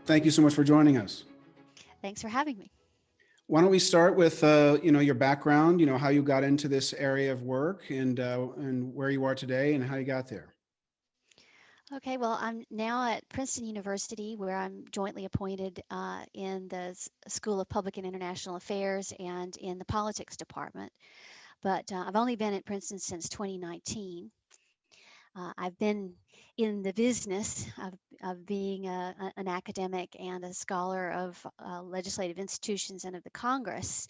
Thank you so much for joining us. Thanks for having me. Why don't we start with your background, how you got into this area of work, and where you are today and how you got there. Okay, well, I'm now at Princeton University, where I'm jointly appointed in the School of Public and International Affairs and in the politics department. But I've only been at Princeton since 2019. I've been in the business of being an academic and a scholar of legislative institutions and of the Congress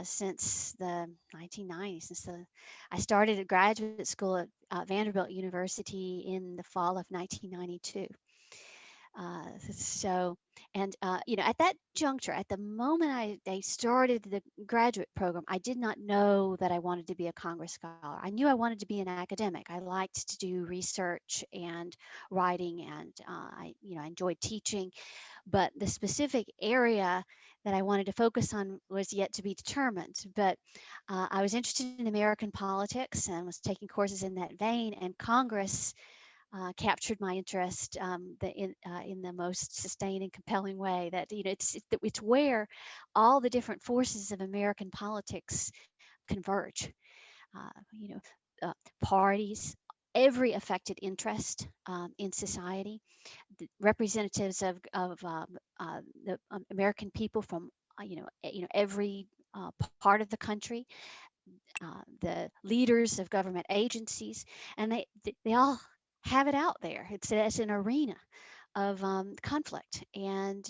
since the 1990s. I started at graduate school at Vanderbilt University in the fall of 1992. At that juncture, at the moment I started the graduate program, I did not know that I wanted to be a Congress scholar. I knew I wanted to be an academic. I liked to do research and writing, and I enjoyed teaching, but the specific area that I wanted to focus on was yet to be determined. But I was interested in American politics and was taking courses in that vein, and Congress captured my interest in the most sustained and compelling way. That it's where all the different forces of American politics converge. Uh, you know, Parties, every affected interest in society, the representatives of the American people from every part of the country, the leaders of government agencies, and they all have it out there. It's an arena of conflict and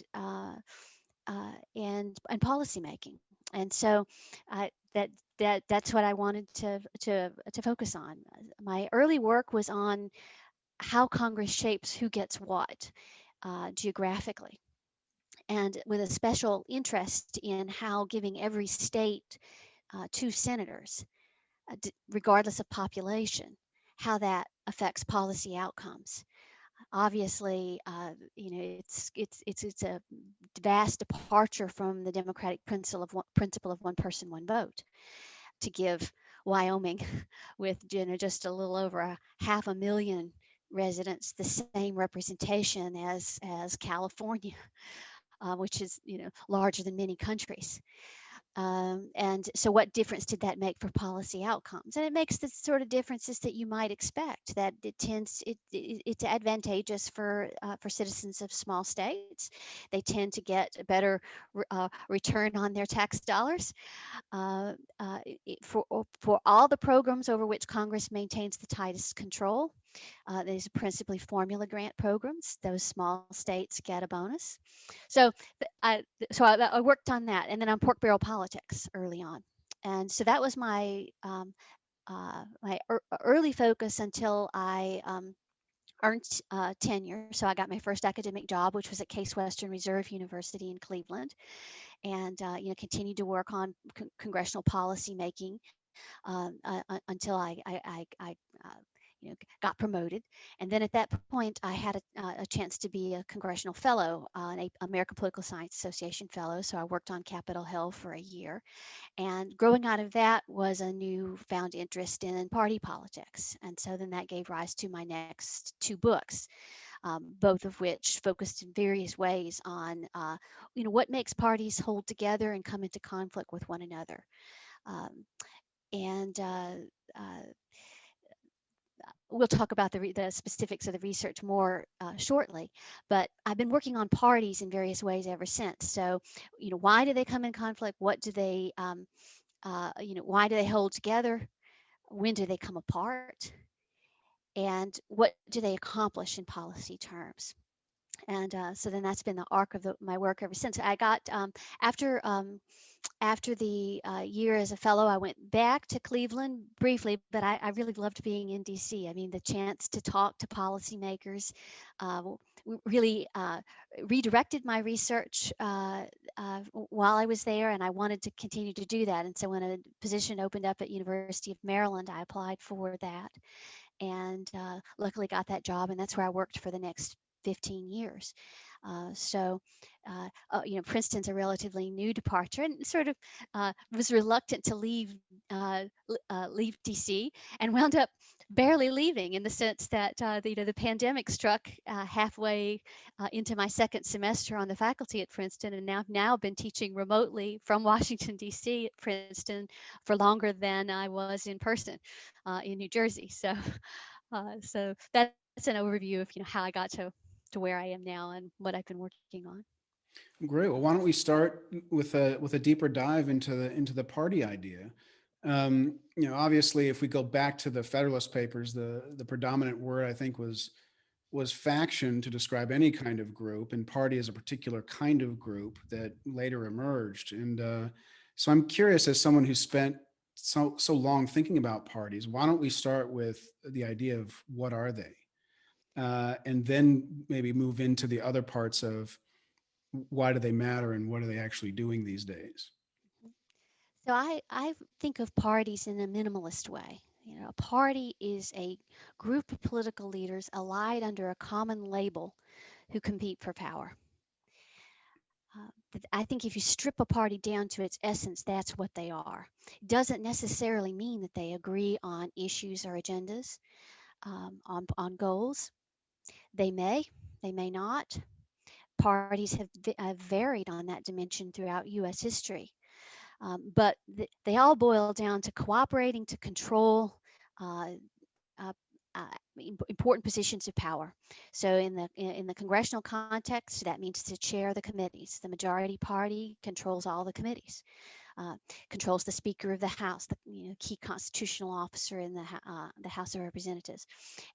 policymaking, and so that's what I wanted to focus on. My early work was on how Congress shapes who gets what geographically, and with a special interest in how giving every state two senators, regardless of population, how that affects policy outcomes. Obviously, it's a vast departure from the democratic principle of one person, one vote, to give Wyoming, with just a little over 500,000 residents, the same representation as California, which is larger than many countries. And so what difference did that make for policy outcomes? And it makes the sort of differences that you might expect, that it's advantageous for citizens of small states. They tend to get a better return on their tax dollars. For all the programs over which Congress maintains the tightest control, these are principally formula grant programs. Those small states get a bonus. So I worked on that, and then on pork barrel politics early on, and so that was my early focus until I earned tenure. So I got my first academic job, which was at Case Western Reserve University in Cleveland, and continued to work on congressional policy making until I got promoted. And then at that point, I had a chance to be a congressional fellow, an American Political Science Association fellow. So I worked on Capitol Hill for a year. And growing out of that was a newfound interest in party politics. And so then that gave rise to my next two books, both of which focused in various ways on, what makes parties hold together and come into conflict with one another. Um, and We'll talk about the specifics of the research more shortly, but I've been working on parties in various ways ever since. So, why do they come in conflict? What do they, why do they hold together? When do they come apart? And what do they accomplish in policy terms? And so then that's been the arc of my work ever since. I got after after the year as a fellow, I went back to Cleveland briefly, but I really loved being in DC. I mean, the chance to talk to policymakers really redirected my research while I was there, and I wanted to continue to do that. And so when a position opened up at University of Maryland, I applied for that, and luckily got that job, and that's where I worked for the next 15 years. Princeton's a relatively new departure, and sort of was reluctant to leave DC, and wound up barely leaving, in the sense that the pandemic struck halfway into my second semester on the faculty at Princeton, and now been teaching remotely from Washington D.C. at Princeton for longer than I was in person in New Jersey. So that's an overview of how I got to where I am now and what I've been working on. Great. Well, why don't we start with a deeper dive into the party idea? Obviously, if we go back to the Federalist Papers, the predominant word I think was faction to describe any kind of group, and party is a particular kind of group that later emerged. And so I'm curious, as someone who spent so long thinking about parties, why don't we start with the idea of what are they, and then maybe move into the other parts of why do they matter and what are they actually doing these days? So I think of parties in a minimalist way. A party is a group of political leaders allied under a common label who compete for power. I think if you strip a party down to its essence, that's what they are. It doesn't necessarily mean that they agree on issues or agendas, on goals. They may not. Parties have varied on that dimension throughout U.S. history. But they all boil down to cooperating to control uh, uh, important positions of power. So in the congressional context, that means to chair the committees. The majority party controls all the committees, controls the Speaker of the House, the key constitutional officer in the House of Representatives.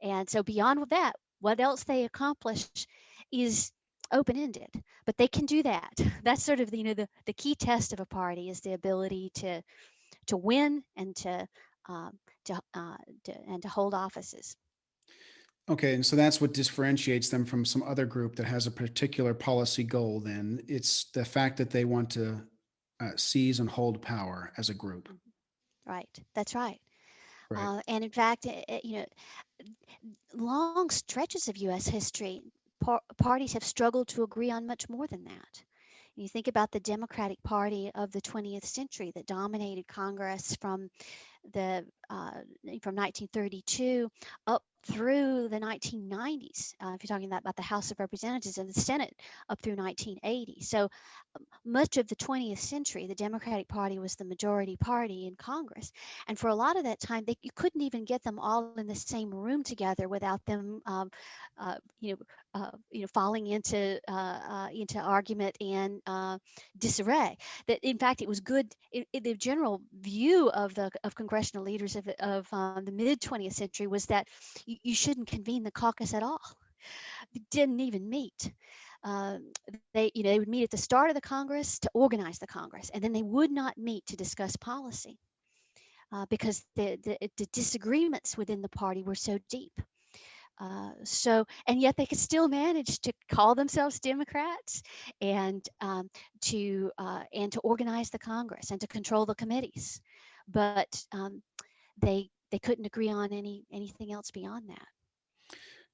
And so beyond that, what else they accomplish is open-ended, but they can do that. That's sort of the key test of a party, is the ability to win and um, to hold offices. Okay, and so that's what differentiates them from some other group that has a particular policy goal. Then it's the fact that they want to seize and hold power as a group. Right, that's right. Right. And in fact, long stretches of U.S. history, parties have struggled to agree on much more than that. You think about the Democratic Party of the 20th century that dominated Congress the from 1932 up through the 1990s. If you're talking about the House of Representatives and the Senate, up through 1980. So much of the 20th century, the Democratic Party was the majority party in Congress, and for a lot of that time, you couldn't even get them all in the same room together without them, uh, you falling into argument and disarray. That in fact, it was good. The general view of congressional leaders of the mid 20th century was that you shouldn't convene the caucus at all. They didn't even meet. Uh, they would meet at the start of the Congress to organize the Congress, and then they would not meet to discuss policy because the disagreements within the party were so deep. And yet they could still manage to call themselves Democrats and to organize the Congress and to control the committees, but they couldn't agree on anything else beyond that.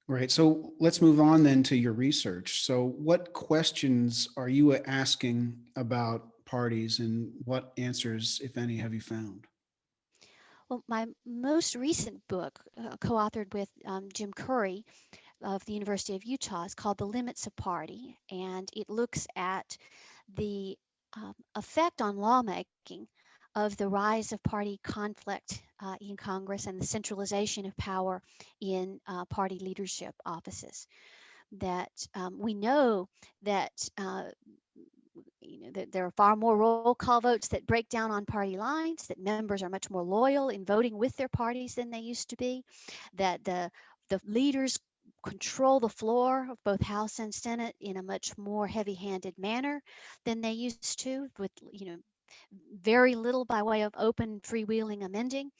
Right. So let's move on then to your research. So, what questions are you asking about parties, and what answers, if any, have you found? Well, my most recent book, co-authored with Jim Curry of the University of Utah, is called The Limits of Party, and it looks at the effect on lawmaking of the rise of party conflict in Congress and the centralization of power in party leadership offices. That we know that that there are far more roll call votes that break down on party lines, that members are much more loyal in voting with their parties than they used to be, that the leaders control the floor of both House and Senate in a much more heavy-handed manner than they used to, with very little by way of open freewheeling amending.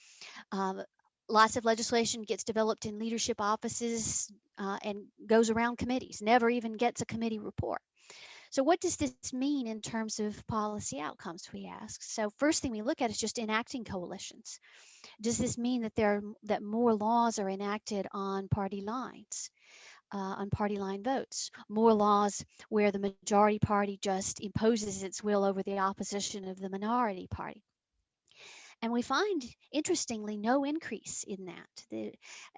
Um, Lots of legislation gets developed in leadership offices and goes around committees, never even gets a committee report. So what does this mean in terms of policy outcomes, we ask? So first thing we look at is just enacting coalitions. Does this mean that more laws are enacted on party lines, on party line votes? More laws where the majority party just imposes its will over the opposition of the minority party? And we find, interestingly, no increase in that.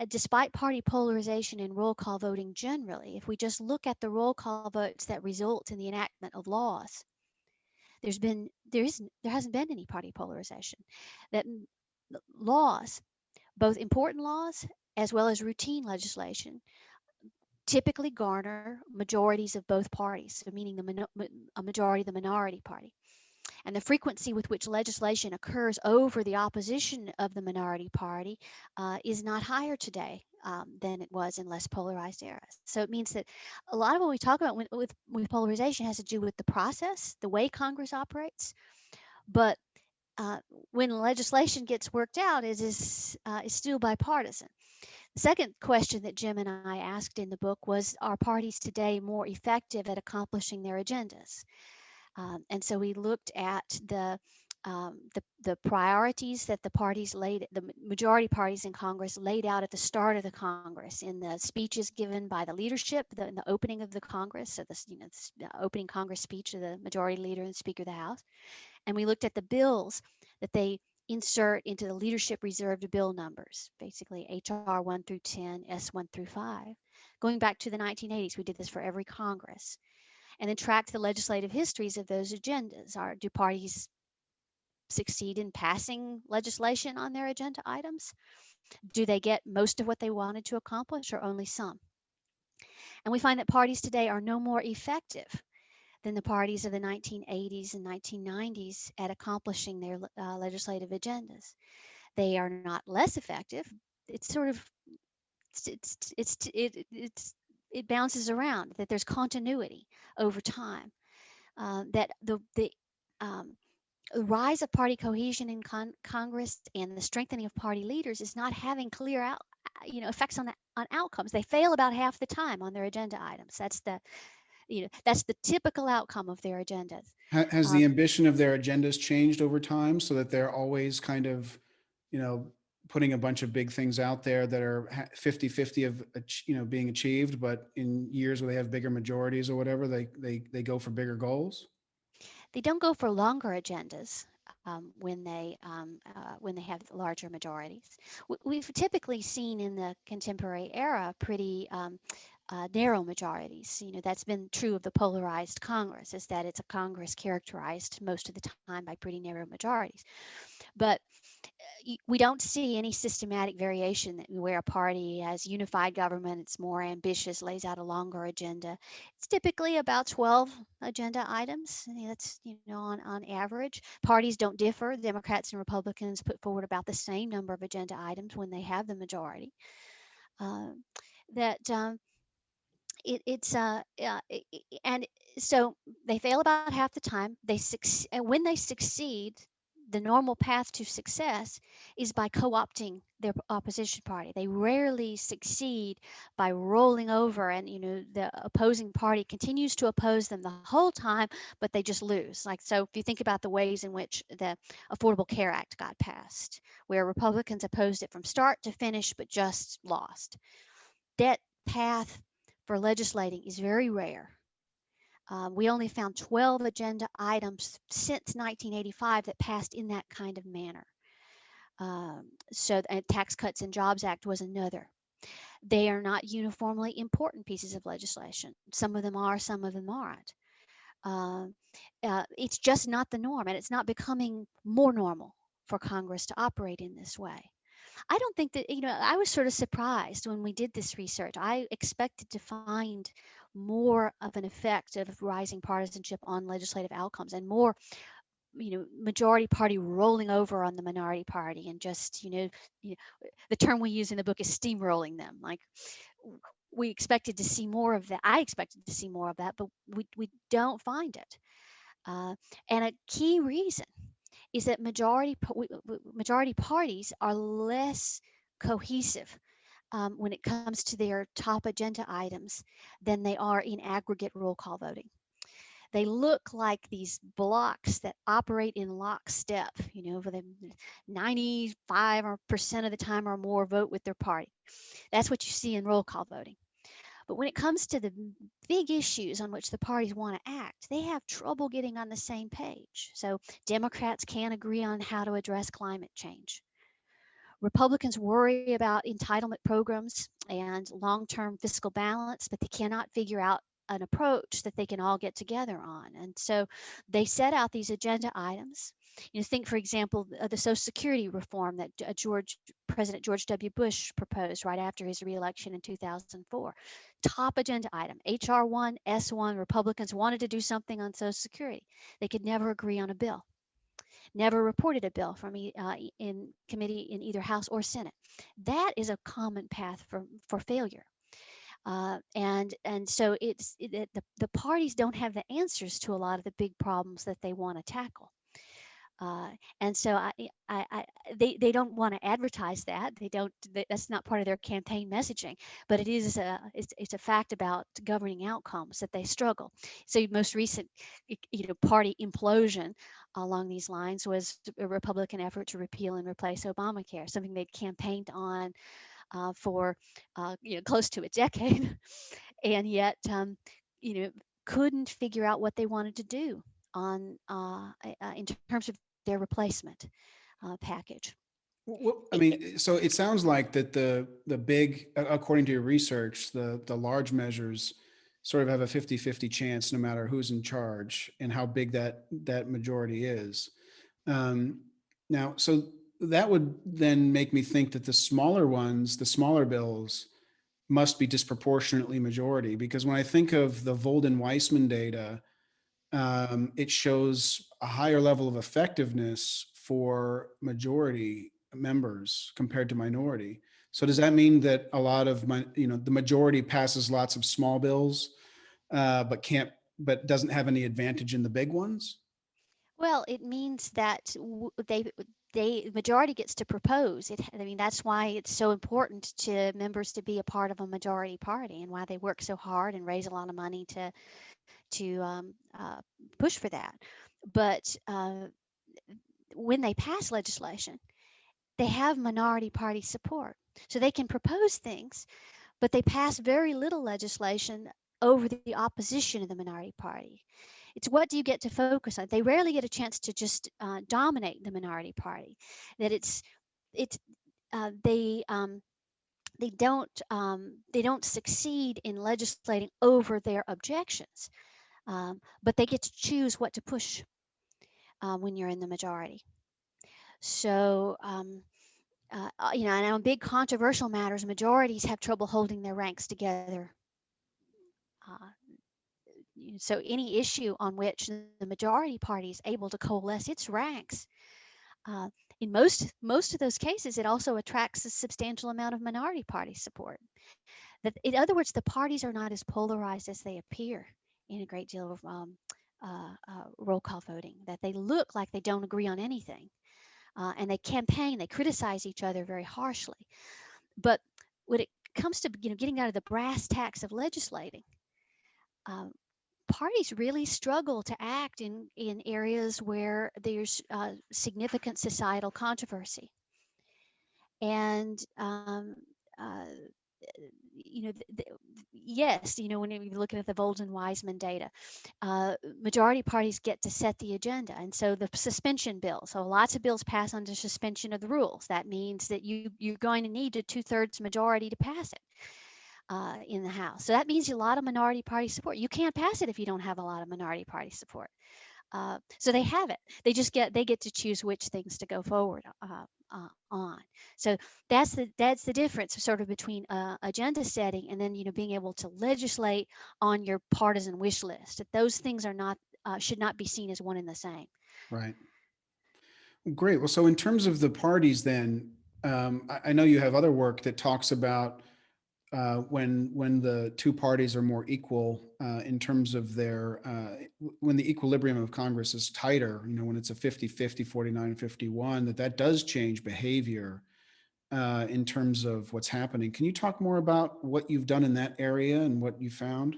Despite party polarization and roll call voting generally, if we just look at the roll call votes that result in the enactment of laws, there hasn't been any party polarization. That laws, both important laws as well as routine legislation, typically garner majorities of both parties, so meaning a majority of the minority party. And the frequency with which legislation occurs over the opposition of the minority party is not higher today than it was in less polarized eras. So it means that a lot of what we talk about with polarization has to do with the process, the way Congress operates. But when legislation gets worked out, is still bipartisan. The second question that Jim and I asked in the book was, are parties today more effective at accomplishing their agendas? And so we looked at the priorities that the majority parties in Congress laid out at the start of the Congress in the speeches given by the leadership in the opening of the Congress, so the opening Congress speech of the majority leader and Speaker of the House. And we looked at the bills that they insert into the leadership reserved bill numbers, basically HR 1 through 10, S 1 through 5. Going back to the 1980s, we did this for every Congress, and then tracked the legislative histories of those agendas. Do parties succeed in passing legislation on their agenda items? Do they get most of what they wanted to accomplish, or only some? And we find that parties today are no more effective than the parties of the 1980s and 1990s at accomplishing their legislative agendas. They are not less effective. It's sort of it bounces around. That there's continuity over time. That the rise of party cohesion in Congress and the strengthening of party leaders is not having clear effects on outcomes. They fail about half the time on their agenda items. That's the typical outcome of their agendas. Has the ambition of their agendas changed over time so that they're always kind of, putting a bunch of big things out there that are 50-50 of, being achieved, but in years where they have bigger majorities or whatever, they go for bigger goals? They don't go for longer agendas when they have larger majorities. We've typically seen in the contemporary era pretty narrow majorities. That's been true of the polarized Congress, is that it's a Congress characterized most of the time by pretty narrow majorities. But we don't see any systematic variation where a party has unified government, it's more ambitious, lays out a longer agenda. It's typically about 12 agenda items. That's on average. Parties don't differ. Democrats and Republicans put forward about the same number of agenda items when they have the majority. And so they fail about half the time. And when they succeed, the normal path to success is by co-opting their opposition party. They rarely succeed by rolling over, and the opposing party continues to oppose them the whole time, but they just lose. So if you think about the ways in which the Affordable Care Act got passed, where Republicans opposed it from start to finish but just lost. That path for legislating is very rare. We only found 12 agenda items since 1985 that passed in that kind of manner. And Tax Cuts and Jobs Act was another. They are not uniformly important pieces of legislation. Some of them are, some of them aren't. It's just not the norm, and it's not becoming more normal for Congress to operate in this way. I don't think that, I was sort of surprised when we did this research. I expected to find more of an effect of rising partisanship on legislative outcomes, and more, majority party rolling over on the minority party, and just, the term we use in the book is steamrolling them. We expected to see more of that. I expected to see more of that, but we don't find it. And a key reason is that majority parties are less cohesive when it comes to their top agenda items than they are in aggregate roll call voting. They look like these blocks that operate in lockstep, for the 95% of the time or more vote with their party. That's what you see in roll call voting. But when it comes to the big issues on which the parties want to act, they have trouble getting on the same page. So Democrats can't agree on how to address climate change. Republicans worry about entitlement programs and long-term fiscal balance, but they cannot figure out an approach that they can all get together on. And so they set out these agenda items. Think, for example, the Social Security reform that President George W. Bush proposed right after his reelection in 2004. Top agenda item, HR 1, S1, Republicans wanted to do something on Social Security. They could never agree on a bill. Never reported a bill from in committee in either House or Senate. That is a common path for failure. And so the parties don't have the answers to a lot of the big problems that they want to tackle. And so they don't want to advertise that. That's not part of their campaign messaging, but it's a fact about governing outcomes that they struggle. So most recent, party implosion along these lines was a Republican effort to repeal and replace Obamacare, something they'd campaigned on for close to a decade, and yet couldn't figure out what they wanted to do on in terms of their replacement package. Well, I mean, so it sounds like that the big, according to your research, the large measures sort of have a 50-50 chance no matter who's in charge and how big that majority is. Now, so that would then make me think that the smaller ones, the smaller bills, must be disproportionately majority, because when I think of the Volden-Weissman data, it shows a higher level of effectiveness for majority members compared to minority. So does that mean that a lot of the majority passes lots of small bills, but doesn't have any advantage in the big ones? Well, it means that majority gets to propose. I mean, that's why it's so important to members to be a part of a majority party, and why they work so hard and raise a lot of money to push for that. But when they pass legislation, they have minority party support. So they can propose things, but they pass very little legislation over the opposition of the minority party. It's what do you get to focus on? They rarely get a chance to just dominate the minority party. That they don't succeed in legislating over their objections, but they get to choose what to push when you're in the majority. So, and on big controversial matters, majorities have trouble holding their ranks together. So any issue on which the majority party is able to coalesce its ranks, in most of those cases, it also attracts a substantial amount of minority party support. That, in other words, the parties are not as polarized as they appear in a great deal of roll call voting. That they look like they don't agree on anything. And they campaign, they criticize each other very harshly. But when it comes to getting out of the brass tacks of legislating, parties really struggle to act in areas where there's significant societal controversy. And yes, when you're looking at the Volden-Weissman data, majority parties get to set the agenda. And so the suspension bill, so lots of bills pass under suspension of the rules. That means that you're going to need a 2/3 majority to pass it in the House. So that means a lot of minority party support. You can't pass it if you don't have a lot of minority party support. So they have it. They get to choose which things to go forward on. So that's the difference sort of between agenda setting and then being able to legislate on your partisan wish list. Those things are not should not be seen as one and the same. Right. Great. Well, so in terms of the parties, then I know you have other work that talks about when the two parties are more equal in terms of their when the equilibrium of Congress is tighter, when it's a 50-50, 49-51, that does change behavior in terms of what's happening. Can you talk more about what you've done in that area and what you found?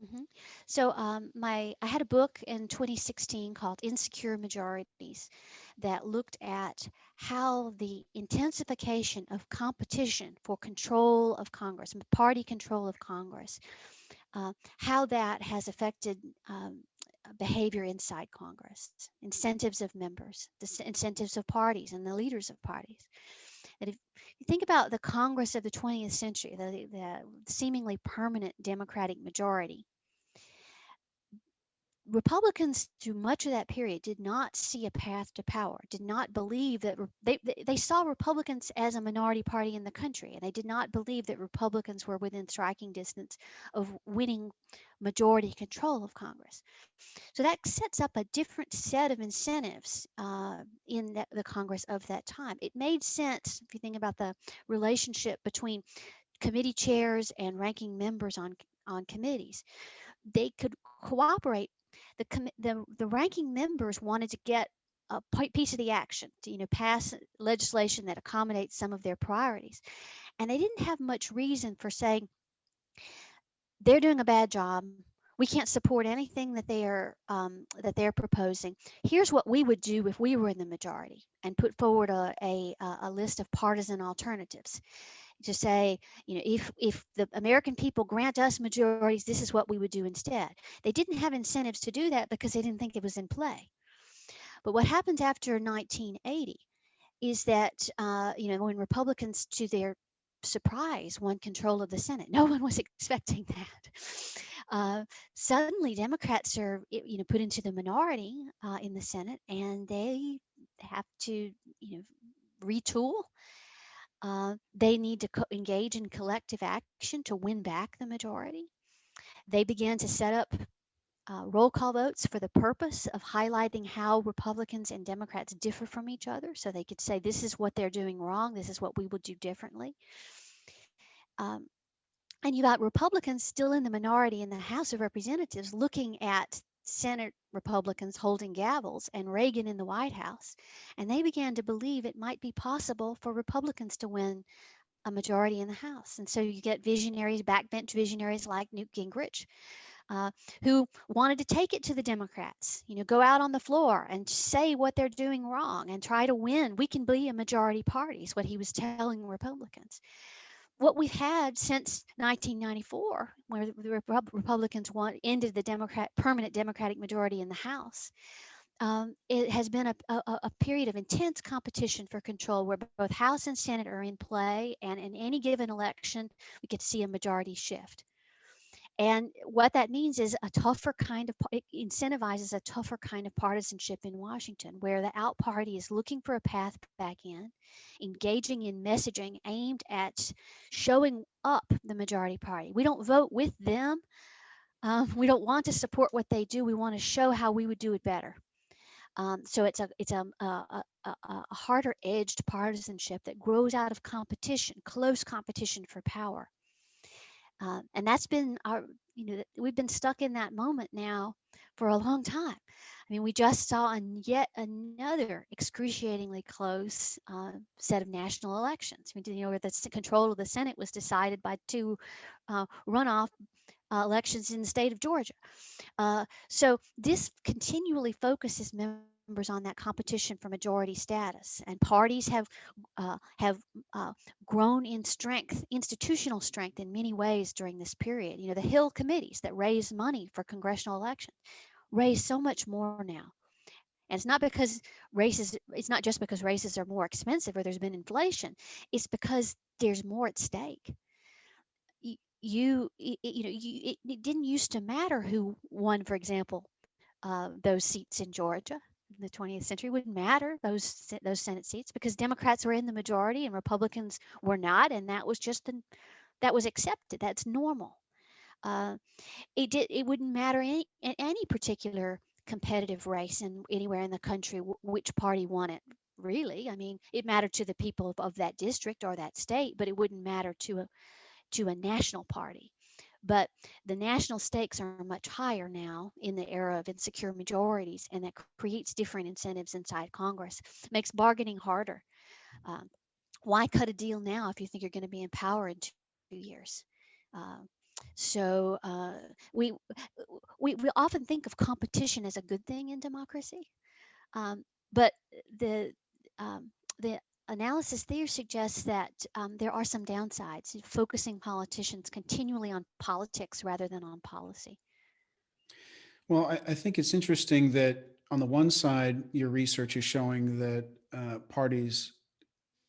Mhm. So I had a book in 2016 called Insecure Majorities that looked at how the intensification of competition for control of Congress, party control of Congress, how that has affected behavior inside Congress, incentives of members, incentives of parties and the leaders of parties. And if you think about the Congress of the 20th century, the seemingly permanent Democratic majority, Republicans, through much of that period, did not see a path to power, did not believe that they saw Republicans as a minority party in the country, and they did not believe that Republicans were within striking distance of winning majority control of Congress. So that sets up a different set of incentives in the Congress of that time. It made sense if you think about the relationship between committee chairs and ranking members on committees. They could cooperate. The ranking members wanted to get a piece of the action to pass legislation that accommodates some of their priorities, and they didn't have much reason for saying they're doing a bad job. We can't support anything that they're proposing. Here's what we would do if we were in the majority, and put forward a list of partisan alternatives to say, if the American people grant us majorities, this is what we would do instead. They didn't have incentives to do that because they didn't think it was in play. But what happened after 1980 is that, when Republicans, to their surprise, won control of the Senate, no one was expecting that. Suddenly, Democrats are, put into the minority in the Senate, and they have to, retool. They need to engage in collective action to win back the majority. They began to set up roll call votes for the purpose of highlighting how Republicans and Democrats differ from each other, so they could say, this is what they're doing wrong, this is what we would do differently. Um, and you got Republicans still in the minority in the House of Representatives looking at Senate Republicans holding gavels and Reagan in the White House. And they began to believe it might be possible for Republicans to win a majority in the House. And so you get visionaries, backbench visionaries like Newt Gingrich, who wanted to take it to the Democrats, go out on the floor and say what they're doing wrong and try to win. We can be a majority party, is what he was telling Republicans. What we've had since 1994, where the Republicans ended the permanent Democratic majority in the House, it has been a period of intense competition for control, where both House and Senate are in play, and in any given election, we get to see a majority shift. And what that means is it incentivizes a tougher kind of partisanship in Washington, where the out party is looking for a path back in, engaging in messaging aimed at showing up the majority party. We don't vote with them. We don't want to support what they do. We want to show how we would do it better. So it's a harder edged partisanship that grows out of competition, close competition for power. And that's been we've been stuck in that moment now for a long time. I mean, we just saw yet another excruciatingly close set of national elections. Where the control of the Senate was decided by two runoff elections in the state of Georgia. So this continually focuses members on that competition for majority status, and parties have grown in strength, institutional strength, in many ways during this period. The Hill committees that raise money for congressional elections raise so much more now. And it's not just because races are more expensive or there's been inflation. It's because there's more at stake. It didn't used to matter who won, for example, those seats in Georgia in the 20th century. It wouldn't matter, those Senate seats, because Democrats were in the majority and Republicans were not, and that was that was accepted. That's normal. Uh, it wouldn't matter in any particular competitive race anywhere in the country which party won it. Really, I mean, it mattered to the people of that district or that state, but it wouldn't matter to a national party. But the national stakes are much higher now in the era of insecure majorities, and that creates different incentives inside Congress, makes bargaining harder. Um, why cut a deal now if you think you're going to be in power in 2 years? So we, we often think of competition as a good thing in democracy, um, but the um, the analysis there suggests that there are some downsides, focusing politicians continually on politics rather than on policy. Well, I think it's interesting that on the one side, your research is showing that parties,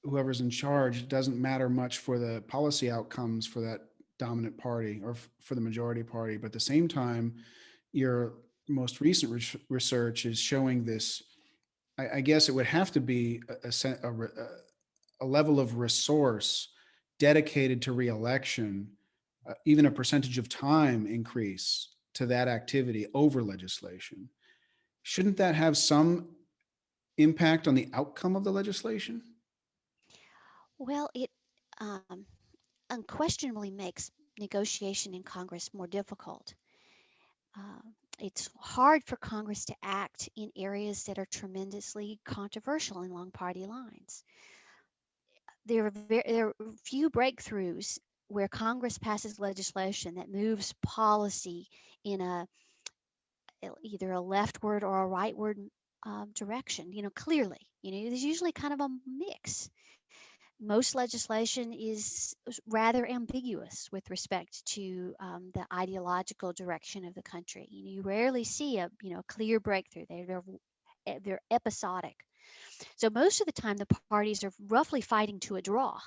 whoever's in charge, doesn't matter much for the policy outcomes for that dominant party or for the majority party. But at the same time, your most recent research is showing this. I guess it would have to be a level of resource dedicated to reelection, even a percentage of time increase to that activity over legislation. Shouldn't that have some impact on the outcome of the legislation? Well, it um, unquestionably makes negotiation in Congress more difficult. Uh, it's hard for Congress to act in areas that are tremendously controversial along party lines. There are few breakthroughs where Congress passes legislation that moves policy in either a leftward or a rightward direction. Clearly, there's usually kind of a mix. Most legislation is rather ambiguous with respect to the ideological direction of the country. You rarely see a clear breakthrough. They're episodic. So most of the time, the parties are roughly fighting to a draw.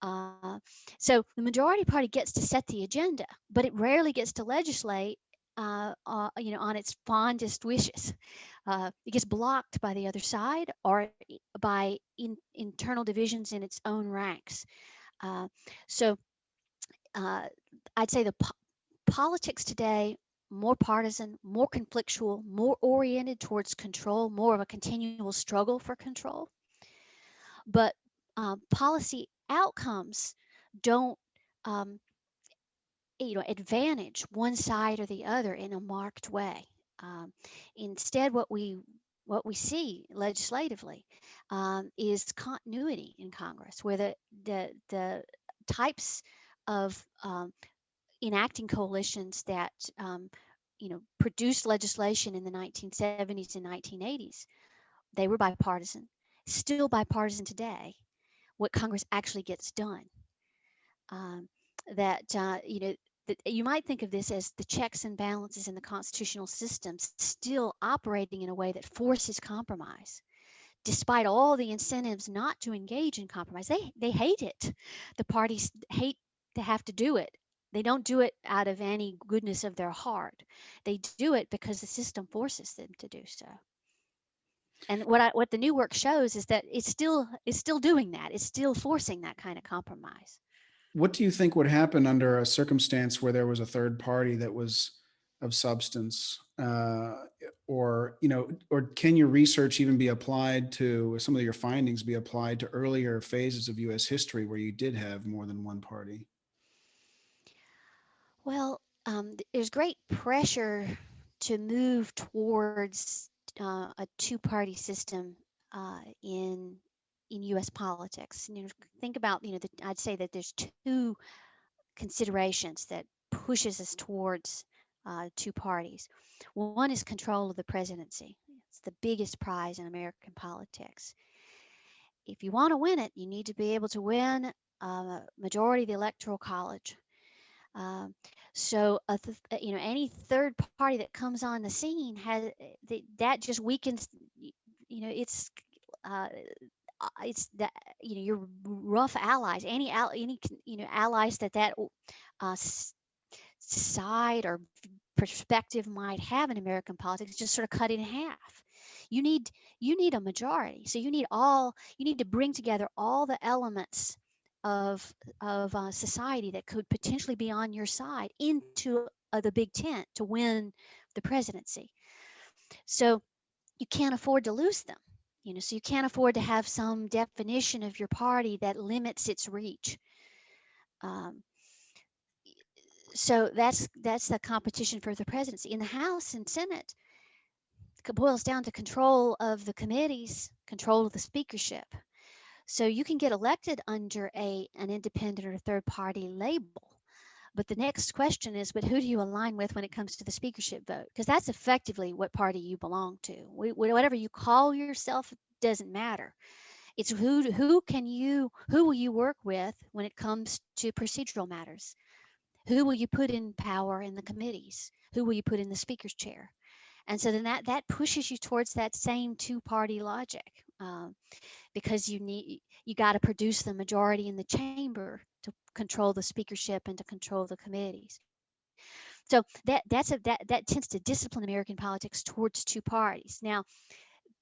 Uh, so the majority party gets to set the agenda, but it rarely gets to legislate. On its fondest wishes, it gets blocked by the other side or by internal divisions in its own ranks. Uh, so uh, I'd say the politics today more partisan, more conflictual, more oriented towards control, more of a continual struggle for control. But policy outcomes don't um, advantage one side or the other in a marked way. Um, Instead, what we see legislatively is continuity in Congress, where the types of enacting coalitions that produced legislation in the 1970s and 1980s, they were bipartisan, still bipartisan today. What Congress actually gets done. Um, that that you might think of this as the checks and balances in the constitutional system still operating in a way that forces compromise, despite all the incentives not to engage in compromise. They hate it. The parties hate to have to do it. They don't do it out of any goodness of their heart. They do it because the system forces them to do so. And what the new work shows is that it's still doing that. It's still forcing that kind of compromise. What do you think would happen under a circumstance where there was a third party that was of substance? Or can your research even be applied to some of your findings be applied to earlier phases of US history where you did have more than one party? Well, there's great pressure to move towards a two-party system in U.S. politics. Think about I'd say that there's two considerations that pushes us towards two parties. One is control of the presidency. It's the biggest prize in American politics. If you want to win it, you need to be able to win a majority of the electoral college. Um, any third party that comes on the scene that just weakens. It's uh, it's that your rough allies, any allies uh, side or perspective might have in American politics, just sort of cut in half. You need you need a majority, so you need to bring together all the elements of society that could potentially be on your side into the big tent to win the presidency. So you can't afford to lose them. So you can't afford to have some definition of your party that limits its reach. Um, so that's the competition for the presidency in the House and Senate. It boils down to control of the committees, control of the speakership. So you can get elected under an independent or third party label, But the next question is, but who do you align with when it comes to the speakership vote? Because that's effectively what party you belong to. Whatever you call yourself doesn't matter. It's who will you work with when it comes to procedural matters? Who will you put in power in the committees? Who will you put in the speaker's chair? And so then that pushes you towards that same two-party logic, because you got to produce the majority in the chamber to control the speakership and to control the committees. So that tends to discipline American politics towards two parties. Now,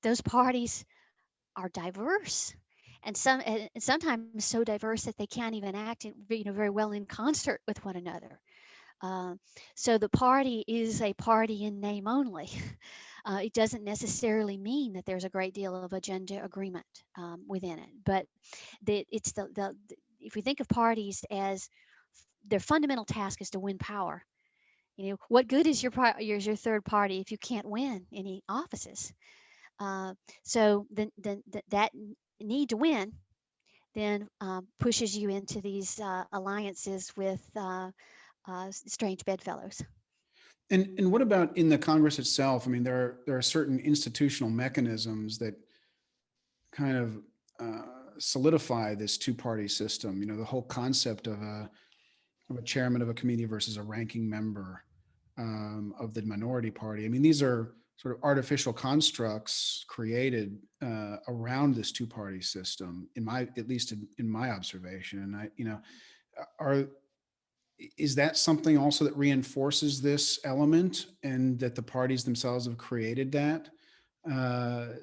those parties are diverse, and sometimes so diverse that they can't even act very well in concert with one another. Uh, so the party is a party in name only. It doesn't necessarily mean that there's a great deal of agenda agreement within it, but it's if we think of parties as their fundamental task is to win power. What good is your third party if you can't win any offices? Uh, so then that need to win then pushes you into these alliances with strange bedfellows. And what about in the Congress itself? I mean, there are certain institutional mechanisms that kind of solidify this two-party system. The whole concept of a chairman of a committee versus a ranking member of the minority party. I mean, these are sort of artificial constructs created around this two-party system, at least in my observation. And are is that something also that reinforces this element, and that the parties themselves have created that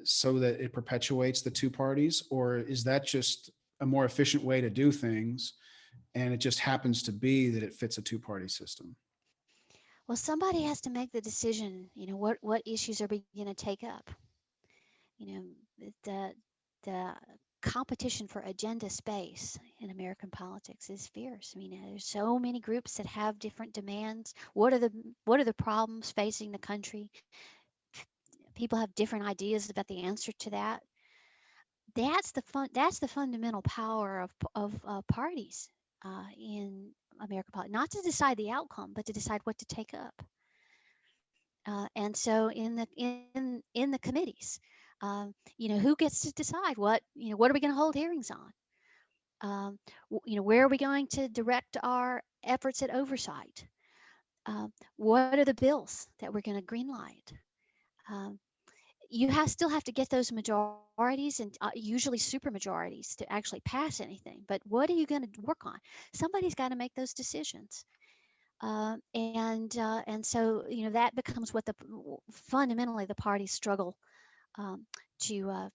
so that it perpetuates the two parties? Or is that just a more efficient way to do things, and it just happens to be that it fits a two-party system? Well, somebody has to make the decision. What issues are we going to take up? You know, the competition for agenda space in American politics is fierce. I mean, there's so many groups that have different demands. What are the problems facing the country? People have different ideas about the answer to that. That's the fundamental power of parties in American politics, not to decide the outcome, but to decide what to take up. And so in the committees, who gets to decide what are we going to hold hearings on? Where are we going to direct our efforts at oversight? What are the bills that we're going to greenlight? Um, still have to get those majorities, and usually super majorities, to actually pass anything. But what are you going to work on? Somebody's got to make those decisions. And so that becomes what the fundamentally the parties struggle um, to uh,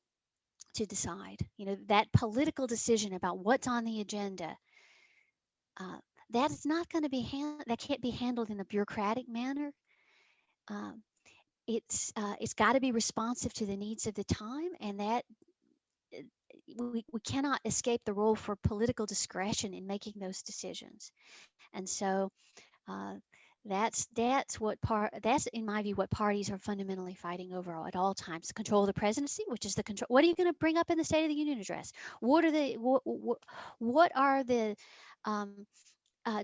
to decide. That political decision about what's on the agenda, uh, that is not going to be that can't be handled in a bureaucratic manner. Um, it's got to be responsive to the needs of the time, and that we cannot escape the role for political discretion in making those decisions. And so uh, that's in my view what parties are fundamentally fighting over at all times: control of the presidency, which is the control. What are you going to bring up in the State of the Union address? What are the um, uh,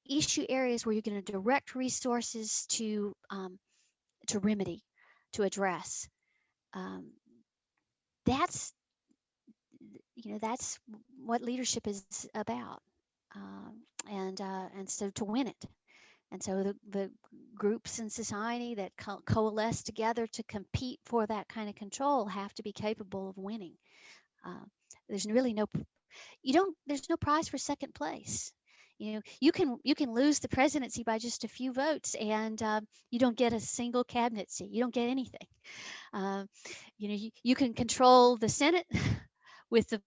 issue areas where you're going to direct resources to remedy, to address? Um, that's that's what leadership is about, um, and so to win it. And so the groups in society that coalesce together to compete for that kind of control have to be capable of winning. Uh, there's really no there's no prize for second place. You can lose the presidency by just a few votes, and you don't get a single cabinet seat. You don't get anything. Uh, you can control the Senate with the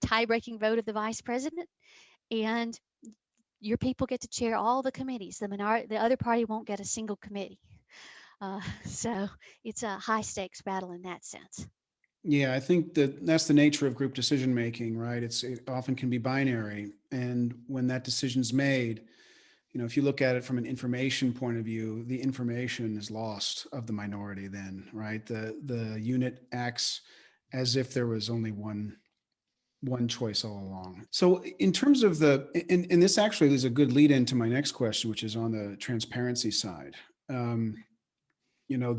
tie-breaking vote of the vice president, and your people get to chair all the committees. The other party won't get a single committee. So it's a high stakes battle in that sense. Yeah, I think that's the nature of group decision making, right? It often can be binary, and when that decision's made, if you look at it from an information point of view, the information is lost of the minority. Then, right, the unit acts as if there was only one choice all along. So in terms of and this actually is a good lead into my next question, which is on the transparency side. Um, you know,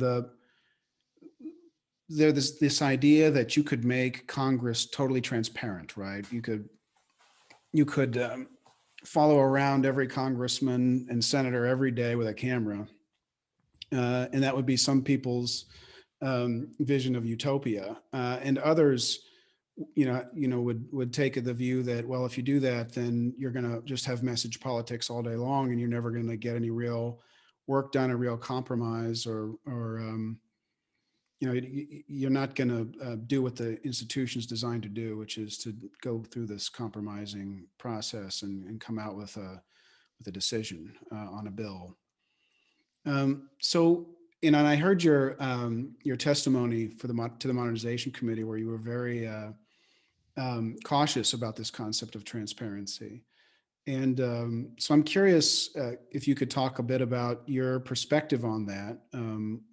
there's this idea that you could make Congress totally transparent, right? You could follow around every congressman and senator every day with a camera, and that would be some people's vision of utopia, and others, would take the view that, well, if you do that, then you're going to just have message politics all day long, and you're never going to get any real work done, a real compromise, or you're not going to do what the institution is designed to do, which is to go through this compromising process and come out with a decision on a bill. So, and I heard your testimony to the Modernization Committee, where you were very cautious about this concept of transparency. And so I'm curious if you could talk a bit about your perspective on that,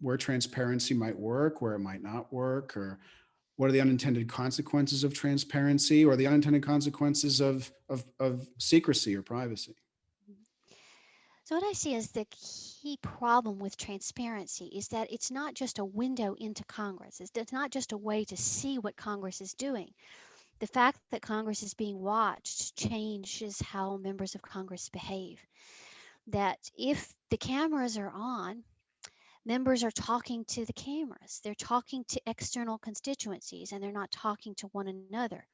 where transparency might work, where it might not work, or what are the unintended consequences of transparency, or the unintended consequences of secrecy or privacy? So what I see as the key problem with transparency is that it's not just a window into Congress. It's not just a way to see what Congress is doing. The fact that Congress is being watched changes how members of Congress behave. That if the cameras are on, members are talking to the cameras. They're talking to external constituencies, and they're not talking to one another.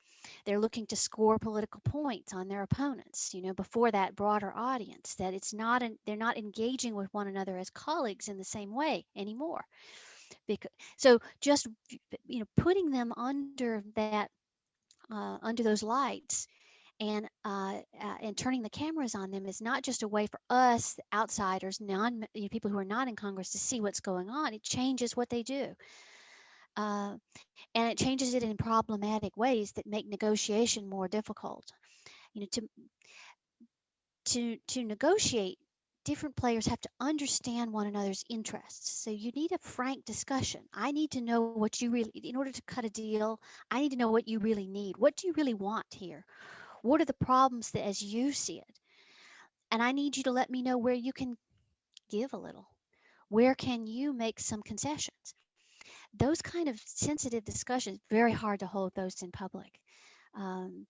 They're looking to score political points on their opponents, before that broader audience. That they're not engaging with one another as colleagues in the same way anymore. So just putting them under those lights and turning the cameras on them is not just a way for us outsiders, people who are not in Congress, to see what's going on. It changes what they do. And it changes it in problematic ways that make negotiation more difficult. To negotiate, different players have to understand one another's interests. So you need a frank discussion. I need to know what you really, in order to cut a deal, I need to know what you really need. What do you really want here? What are the problems that, as you see it? And I need you to let me know where you can give a little. Where can you make some concessions? Those kind of sensitive discussions, very hard to hold those in public. To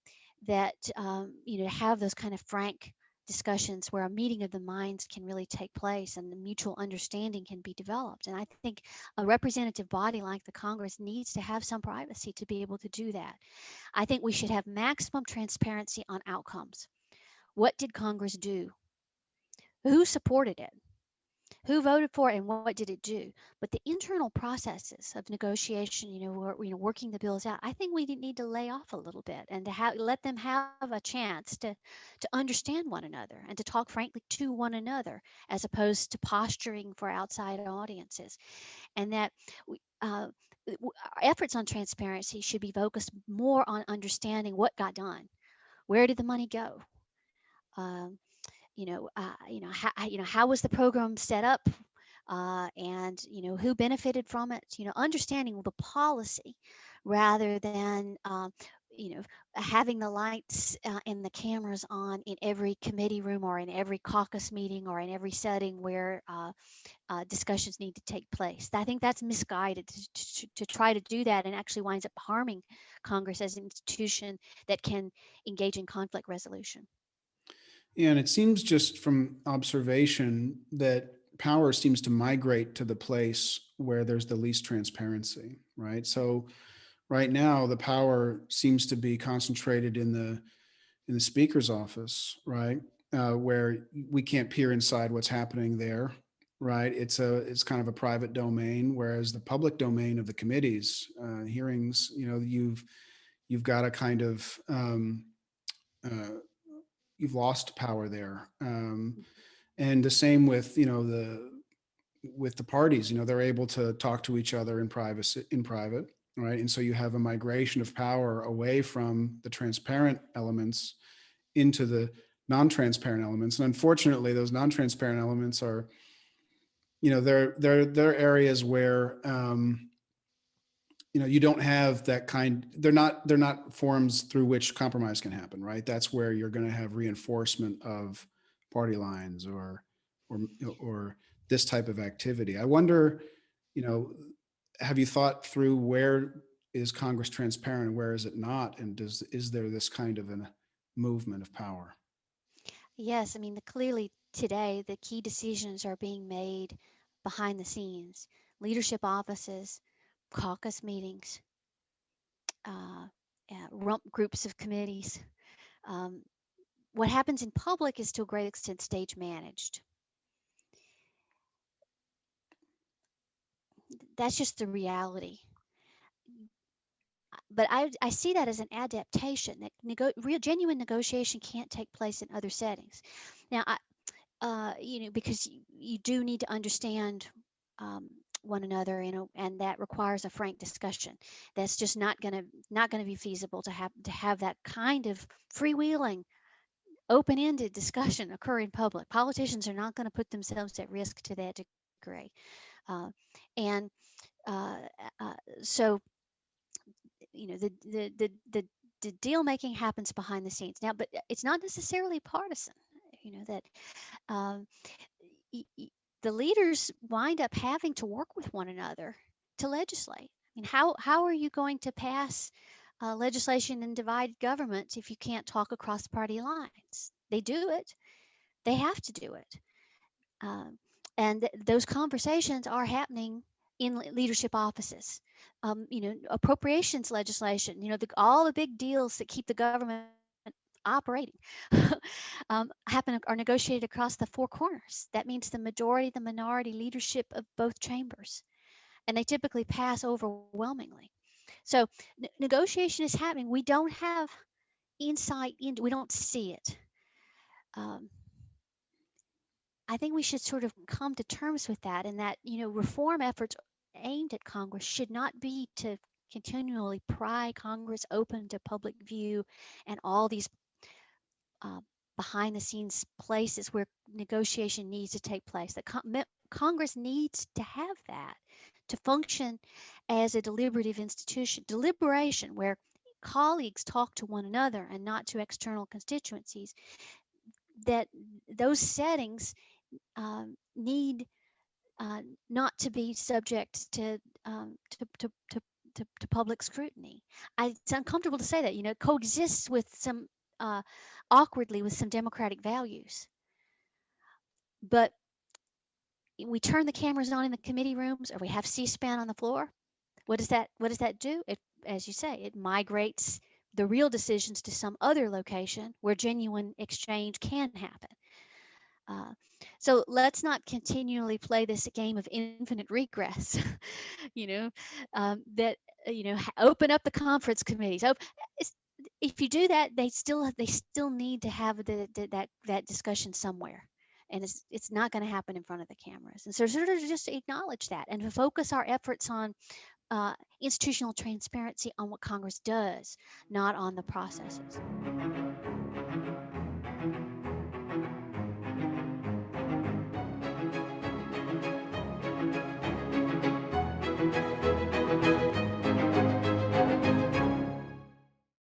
have those kind of frank discussions where a meeting of the minds can really take place and the mutual understanding can be developed. And I think a representative body like the Congress needs to have some privacy to be able to do that. I think we should have maximum transparency on outcomes. What did Congress do? Who supported it? Who voted for it, and what did it do? But the internal processes of negotiation, working the bills out, I think we need to lay off a little bit and to let them have a chance to understand one another and to talk frankly to one another, as opposed to posturing for outside audiences. And that our efforts on transparency should be focused more on understanding what got done. Where did the money go? How was the program set up, and who benefited from it? Understanding the policy rather than having the lights and the cameras on in every committee room or in every caucus meeting or in every setting where discussions need to take place. I think that's misguided to try to do that, and actually winds up harming Congress as an institution that can engage in conflict resolution. Yeah, and it seems just from observation that power seems to migrate to the place where there's the least transparency, right? So right now, the power seems to be concentrated in the speaker's office, right? Where we can't peer inside what's happening there, right? It's kind of a private domain, whereas the public domain of the committees, hearings, you've got a kind of you've lost power there. And the same with the parties. They're able to talk to each other in private, right? And so you have a migration of power away from the transparent elements into the non-transparent elements. And unfortunately, those non-transparent elements are, they're areas where you don't have that kind, they're not forums through which compromise can happen, right? That's where you're going to have reinforcement of party lines or, or this type of activity. I wonder, you know, have you thought through where is Congress transparent and where is it not? And is there this kind of a movement of power? Yes, I mean, clearly today the key decisions are being made behind the scenes, leadership offices, caucus meetings, uh, rump groups of committees. Um, what happens in public is to a great extent stage managed. That's just the reality. But I see that as an adaptation that real genuine negotiation can't take place in other settings. Now, because you do need to understand um, one another, and that requires a frank discussion. That's just not gonna be feasible to have that kind of freewheeling, open-ended discussion occur in public. Politicians are not going to put themselves at risk to that degree, uh, and uh, uh, so the deal making happens behind the scenes now, but it's not necessarily partisan. That um, the leaders wind up having to work with one another to legislate. I mean, how are you going to pass legislation and divide governments if you can't talk across party lines? They do it. They have to do it. Um, and those conversations are happening in leadership offices. Appropriations legislation, all the big deals that keep the government operating are negotiated across the four corners. That means the majority, the minority leadership of both chambers, and they typically pass overwhelmingly. So negotiation is happening. We don't have insight into, we don't see it. Um, I think we should sort of come to terms with that, and that reform efforts aimed at Congress should not be to continually pry Congress open to public view and all these uh, behind the scenes places where negotiation needs to take place. That Congress needs to have that to function as a deliberative institution, deliberation where colleagues talk to one another and not to external constituencies. That those settings need not to be subject to public scrutiny. It's uncomfortable to say that, coexists with some awkwardly with some democratic values. But we turn the cameras on in the committee rooms, or we have C-SPAN on the floor. What does that do? It, as you say, it migrates the real decisions to some other location where genuine exchange can happen. Uh, so let's not continually play this game of infinite regress. you know, that open up the conference committees. If you do that, they still need to have that discussion somewhere, and it's not going to happen in front of the cameras. And so sort of just acknowledge that and to focus our efforts on institutional transparency on what Congress does, not on the processes.